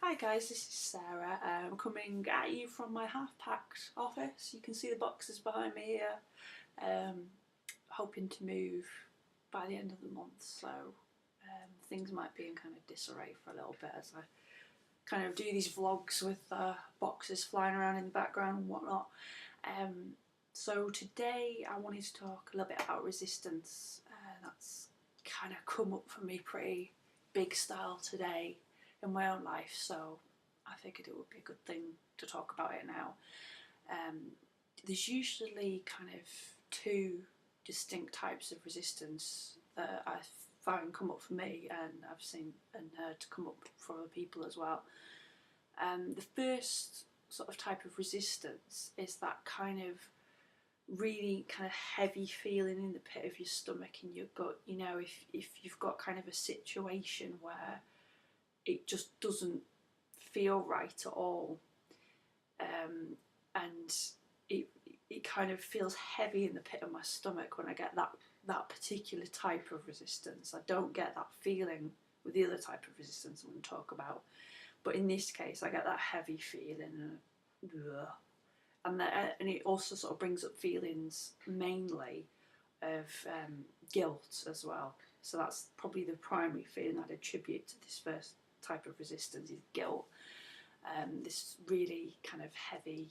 Hi guys, this is Sarah. I'm coming at you from my half-packed office. You can see the boxes behind me here. Hoping to move by the end of the month, so things might be in kind of disarray for a little bit as I kind of do these vlogs with boxes flying around in the background and whatnot. So today I wanted to talk a little bit about resistance. That's kind of come up for me pretty big style today in my own life, so I figured it would be a good thing to talk about it now. There's usually kind of two distinct types of resistance that I find come up for me, and I've seen and heard to come up for other people as well. The first sort of type of resistance is that kind of really kind of heavy feeling in the pit of your stomach and your gut. You know, if you've got kind of a situation where it just doesn't feel right at all, and it kind of feels heavy in the pit of my stomach when I get that particular type of resistance. I don't get that feeling with the other type of resistance I'm going to talk about, but in this case I get that heavy feeling, and it also sort of brings up feelings mainly of guilt as well. So that's probably the primary feeling I'd attribute to this first type of resistance, is guilt. This really kind of heavy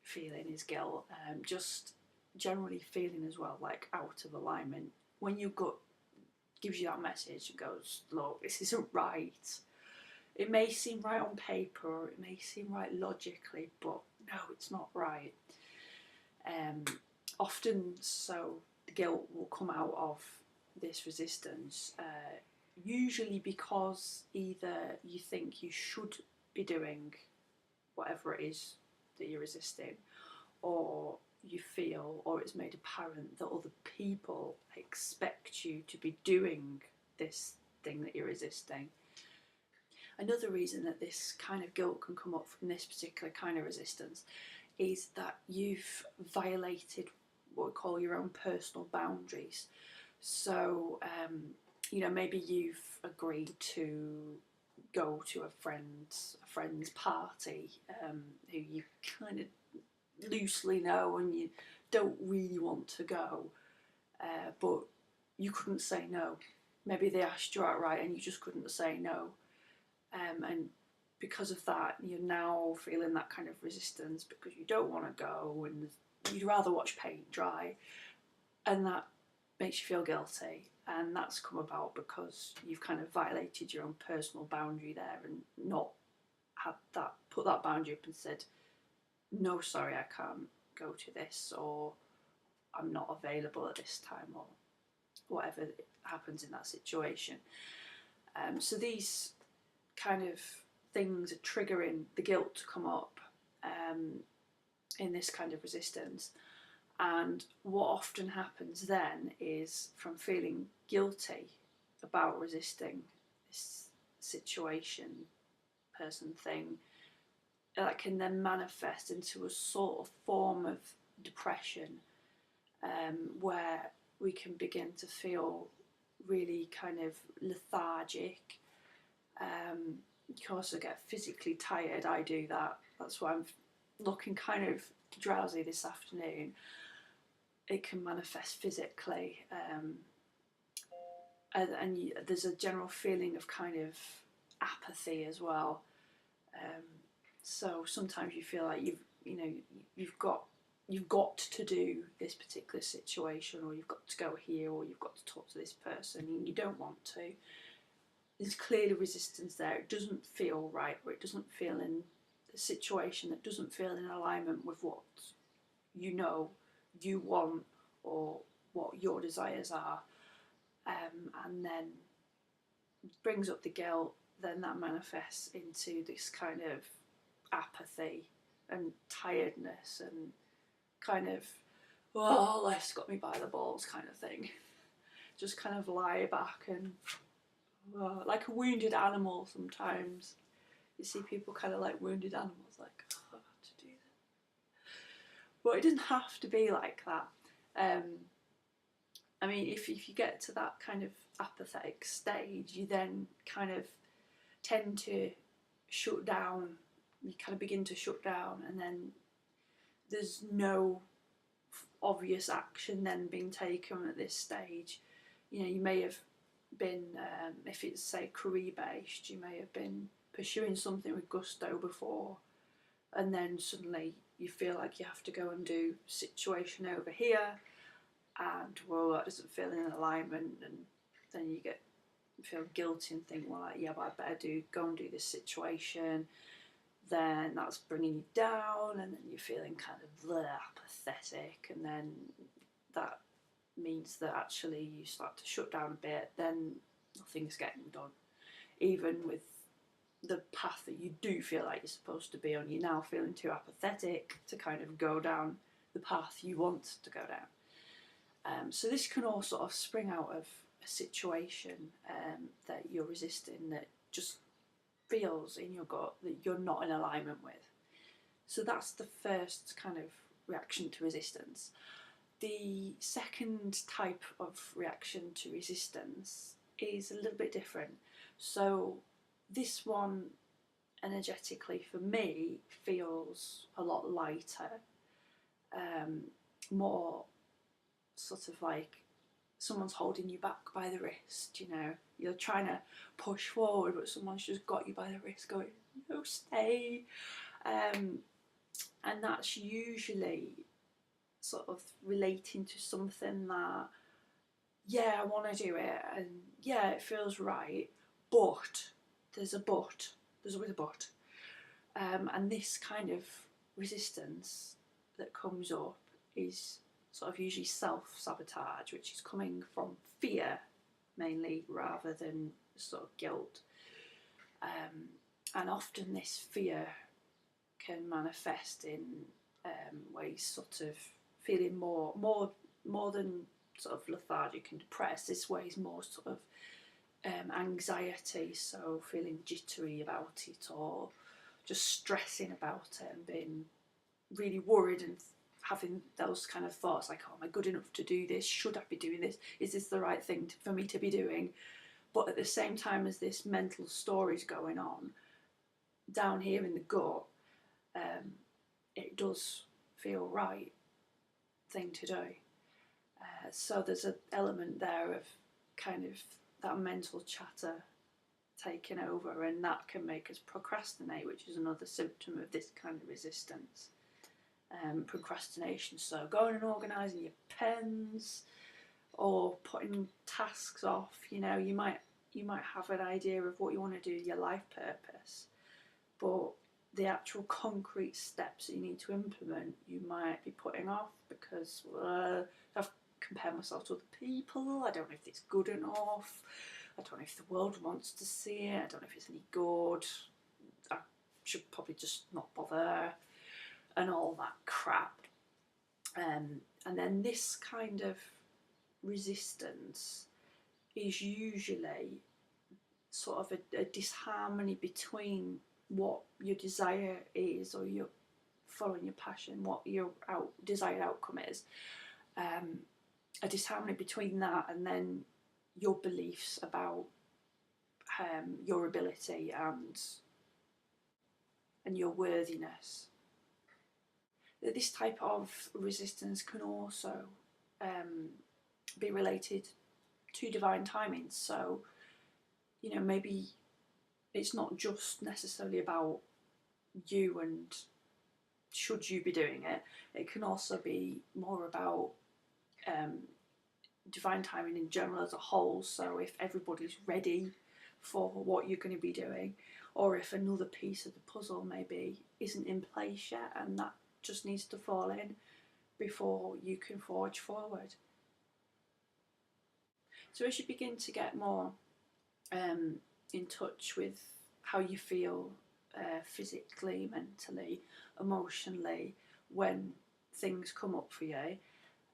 feeling is guilt. Just generally feeling as well like out of alignment. When your gut gives you that message and goes, look, this isn't right. It may seem right on paper, or it may seem right logically, but no, it's not right. Often so the guilt will come out of this resistance, usually because either you think you should be doing whatever it is that you're resisting, or you feel, or it's made apparent that other people expect you to be doing this thing that you're resisting. Another reason that this kind of guilt can come up from this particular kind of resistance is that you've violated what we call your own personal boundaries. So, maybe you've agreed to go to a friend's party, who you kind of loosely know and you don't really want to go, but you couldn't say no. Maybe they asked you outright and you just couldn't say no, and because of that you're now feeling that kind of resistance because you don't want to go and you'd rather watch paint dry, and that makes you feel guilty. And that's come about because you've kind of violated your own personal boundary there and not put that boundary up and said, no, sorry, I can't go to this, or I'm not available at this time, or whatever happens in that situation. So these kind of things are triggering the guilt to come up in this kind of resistance. And what often happens then is, from feeling guilty about resisting this situation, person, thing, that can then manifest into a sort of form of depression, where we can begin to feel really kind of lethargic. You can also get physically tired. I do that. That's why I'm looking kind of drowsy this afternoon. It can manifest physically, and there's a general feeling of kind of apathy as well. So sometimes you feel like you've got to do this particular situation, or you've got to go here, or you've got to talk to this person, and you don't want to. There's clearly resistance there. It doesn't feel right, or it doesn't feel in a situation that doesn't feel in alignment with what you want, or what your desires are, and then brings up the guilt. Then that manifests into this kind of apathy and tiredness and kind of, oh, life's got me by the balls kind of thing. Just kind of lie back and like a wounded animal. Sometimes you see people kind of like wounded animals, like, oh, I have to do that. But it doesn't have to be like that. I mean, if you get to that kind of apathetic stage, you then kind of tend to shut down. You kind of begin to shut down, and then there's no obvious action then being taken at this stage. You know, you may have been, if it's say career based, you may have been pursuing something with gusto before, and then suddenly you feel like you have to go and do situation over here, and well, that doesn't feel in alignment, and then you feel guilty and think, well, like, yeah, but I better go and do this situation. Then that's bringing you down, and then you're feeling kind of pathetic, and then that means that actually you start to shut down a bit, then nothing's getting done. Even with the path that you do feel like you're supposed to be on, you're now feeling too apathetic to kind of go down the path you want to go down. So this can all sort of spring out of a situation that you're resisting, that just feels in your gut that you're not in alignment with. So that's the first kind of reaction to resistance. The second type of reaction to resistance is a little bit different. So this one, energetically for me, feels a lot lighter, more sort of like someone's holding you back by the wrist, you know, you're trying to push forward but someone's just got you by the wrist going, no, stay. And that's usually sort of relating to something that, yeah, I want to do it, and yeah, it feels right, but there's always a but. And this kind of resistance that comes up is sort of usually self-sabotage, which is coming from fear mainly rather than sort of guilt. And often this fear can manifest in ways sort of feeling more than sort of lethargic and depressed. This way is more sort of anxiety, so feeling jittery about it, or just stressing about it and being really worried and having those kind of thoughts like, oh, am I good enough to do this? Should I be doing this? Is this the right thing for me to be doing? But at the same time as this mental story's going on, down here in the gut, it does feel right thing to do. So there's an element there of kind of that mental chatter taking over, and that can make us procrastinate, which is another symptom of this kind of resistance. Procrastination, so going and organising your pens or putting tasks off. You know, you might have an idea of what you want to do, your life purpose, but the actual concrete steps that you need to implement, you might be putting off because I've compared myself to other people. I don't know if it's good enough. I don't know if the world wants to see it. I don't know if it's any good. I should probably just not bother, and all that crap. And then this kind of resistance is usually sort of a disharmony between what your desire is, or you're following your passion, what your desired outcome is, a disharmony between that and then your beliefs about your ability and your worthiness. This type of resistance can also be related to divine timing. So, you know, maybe it's not just necessarily about you and should you be doing it. It can also be more about divine timing in general as a whole. So if everybody's ready for what you're going to be doing, or if another piece of the puzzle maybe isn't in place yet and that just needs to fall in before you can forge forward. So as you begin to get more in touch with how you feel physically, mentally, emotionally when things come up for you,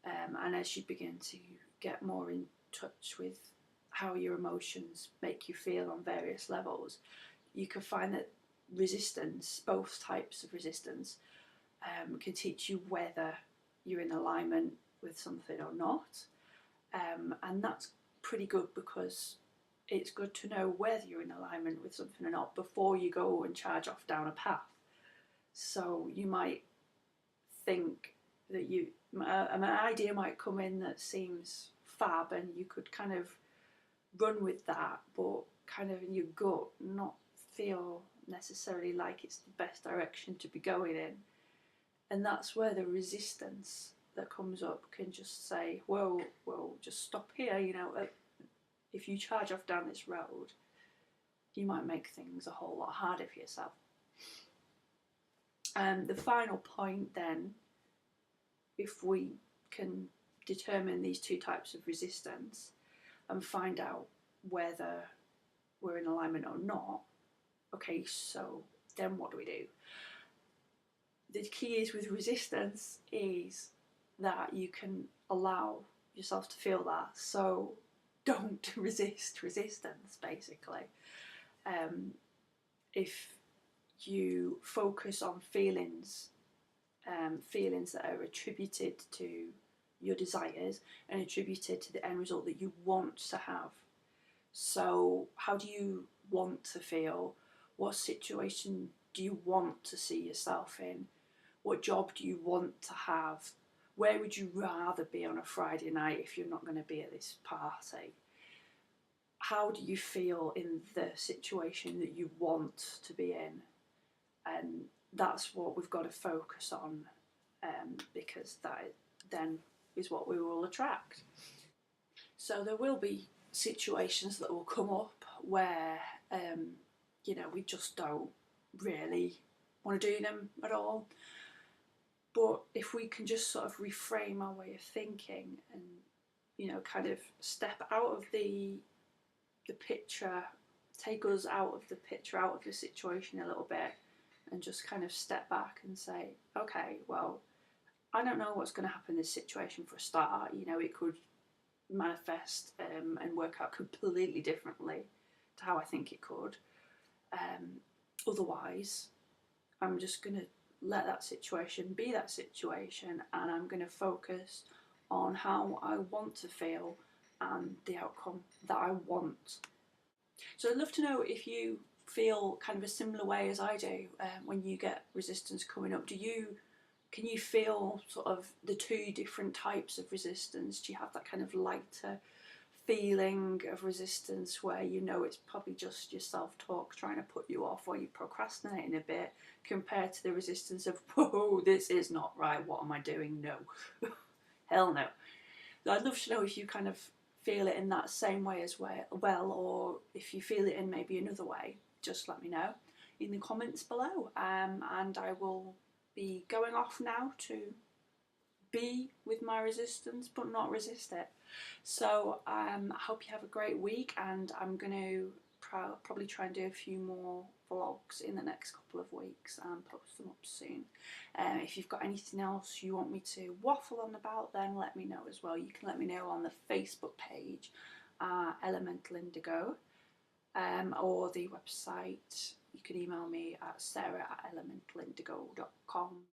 and as you begin to get more in touch with how your emotions make you feel on various levels, you can find that resistance, both types of resistance, can teach you whether you're in alignment with something or not, and that's pretty good because it's good to know whether you're in alignment with something or not before you go and charge off down a path. So you might think that an idea might come in that seems fab, and you could kind of run with that, but kind of in your gut not feel necessarily like it's the best direction to be going in. And that's where the resistance that comes up can just say, whoa, just stop here. If you charge off down this road, you might make things a whole lot harder for yourself. The final point then, if we can determine these two types of resistance and find out whether we're in alignment or not, okay, so then what do we do? The key is with resistance is that you can allow yourself to feel that. So don't resist resistance, basically. If you focus on feelings that are attributed to your desires and attributed to the end result that you want to have. So how do you want to feel? What situation do you want to see yourself in? What job do you want to have? Where would you rather be on a Friday night if you're not going to be at this party? How do you feel in the situation that you want to be in? And that's what we've got to focus on, because that then is what we will attract. So there will be situations that will come up where we just don't really want to do them at all. But if we can just sort of reframe our way of thinking and kind of step out of the picture, take us out of the picture, out of the situation a little bit, and just kind of step back and say, okay, well, I don't know what's going to happen in this situation for a start. It could manifest and work out completely differently to how I think it could. Otherwise, I'm just going to let that situation be that situation, and I'm going to focus on how I want to feel and the outcome that I want. So I'd love to know if you feel kind of a similar way as I do when you get resistance coming up. Can you feel sort of the two different types of resistance? Do you have that kind of lighter feeling of resistance where it's probably just your self-talk trying to put you off, or you're procrastinating a bit, compared to the resistance of, whoa, this is not right, what am I doing? No. Hell no. So I'd love to know if you kind of feel it in that same way as well, or if you feel it in maybe another way. Just let me know in the comments below, and I will be going off now to be with my resistance but not resist it. So I hope you have a great week, and I'm going to probably try and do a few more vlogs in the next couple of weeks and post them up soon. If you've got anything else you want me to waffle on about, then let me know as well. You can let me know on the Facebook page, Elemental Indigo, or the website. You can email me at sarah@elementalindigo.com.